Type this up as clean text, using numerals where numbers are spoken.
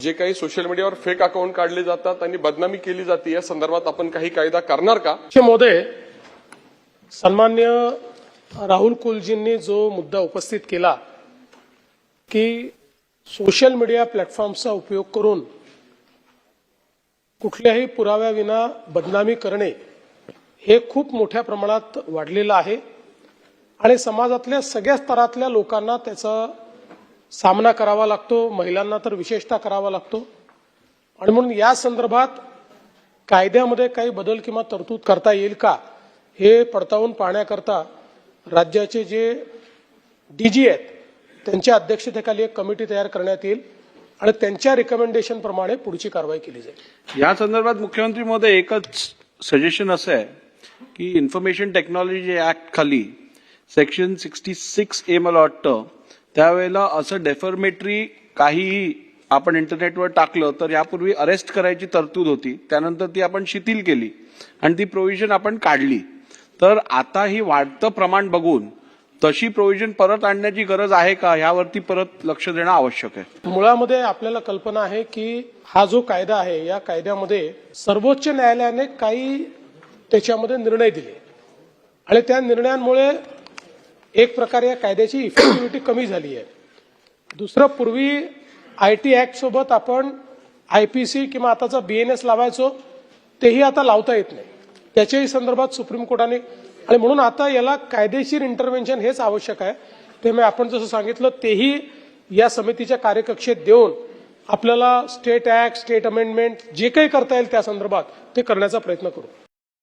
जे काही सोशल मीडियावर फेक अकाउंट काढले जातात आणि बदनामी केली जाते या संदर्भात आपण काही कायदा करणार का? महोदय, सन्मान्य राहुल कुलजींनी जो मुद्दा उपस्थित केला की सोशल मीडिया प्लॅटफॉर्मचा उपयोग करून कुठल्याही पुराव्याविना बदनामी करणे हे खूप मोठ्या प्रमाणात वाढलेलं आहे आणि समाजातल्या सगळ्या स्तरातल्या लोकांना त्याचा सामना करावा लागतो, महिलांना तर विशेषतः करावा लागतो। आणि म्हणून या संदर्भात कायद्यामध्ये काही बदल किंवा तरतूद करता येईल का हे पडताळून पाहण्याकरता राज्याचे जे डीजी आहेत त्यांच्या अध्यक्षतेखाली एक कमिटी तयार करण्यात येईल आणि त्यांच्या रिकमेंडेशन प्रमाणे पुढची कारवाई केली जाईल। या संदर्भात मुख्यमंत्री महोदय एकच सजेशन असं आहे की इन्फॉर्मेशन टेक्नॉलॉजी ऍक्ट खाली सेक्शन 66A मला वाटतं त्यावेळेला असं डेफर्मेटरी काहीही आपण इंटरनेटवर टाकलं तर यापूर्वी अरेस्ट करायची तरतूद होती, त्यानंतर ती आपण शिथिल केली आणि ती प्रोव्हिजन आपण काढली। तर आता ही वाढतं प्रमाण बघून तशी प्रोव्हिजन परत आणण्याची गरज आहे का यावरती परत लक्ष देणं आवश्यक आहे। मुळामध्ये आपल्याला कल्पना आहे की हा जो कायदा आहे या कायद्यामध्ये सर्वोच्च न्यायालयाने काही त्याच्यामध्ये निर्णय दिले आणि त्या निर्णयांमुळे एक प्रकारे या कायद्याची इफेक्टिव्हिटी कमी झाली आहे। दुसरं, पूर्वी IT ऍक्ट सोबत आपण IPC किंवा आताचा BNS लावायचो, तेही आता लावता येत नाही, त्याच्याही संदर्भात सुप्रीम कोर्टाने आणि म्हणून आता याला कायदेशीर इंटरव्हेन्शन हेच आवश्यक आहे। त्यामुळे आपण जसं सांगितलं तेही या समितीच्या कार्यकक्षेत देऊन आपल्याला स्टेट ऍक्ट, स्टेट अमेंडमेंट जे काही करता येईल त्या संदर्भात ते करण्याचा प्रयत्न करू।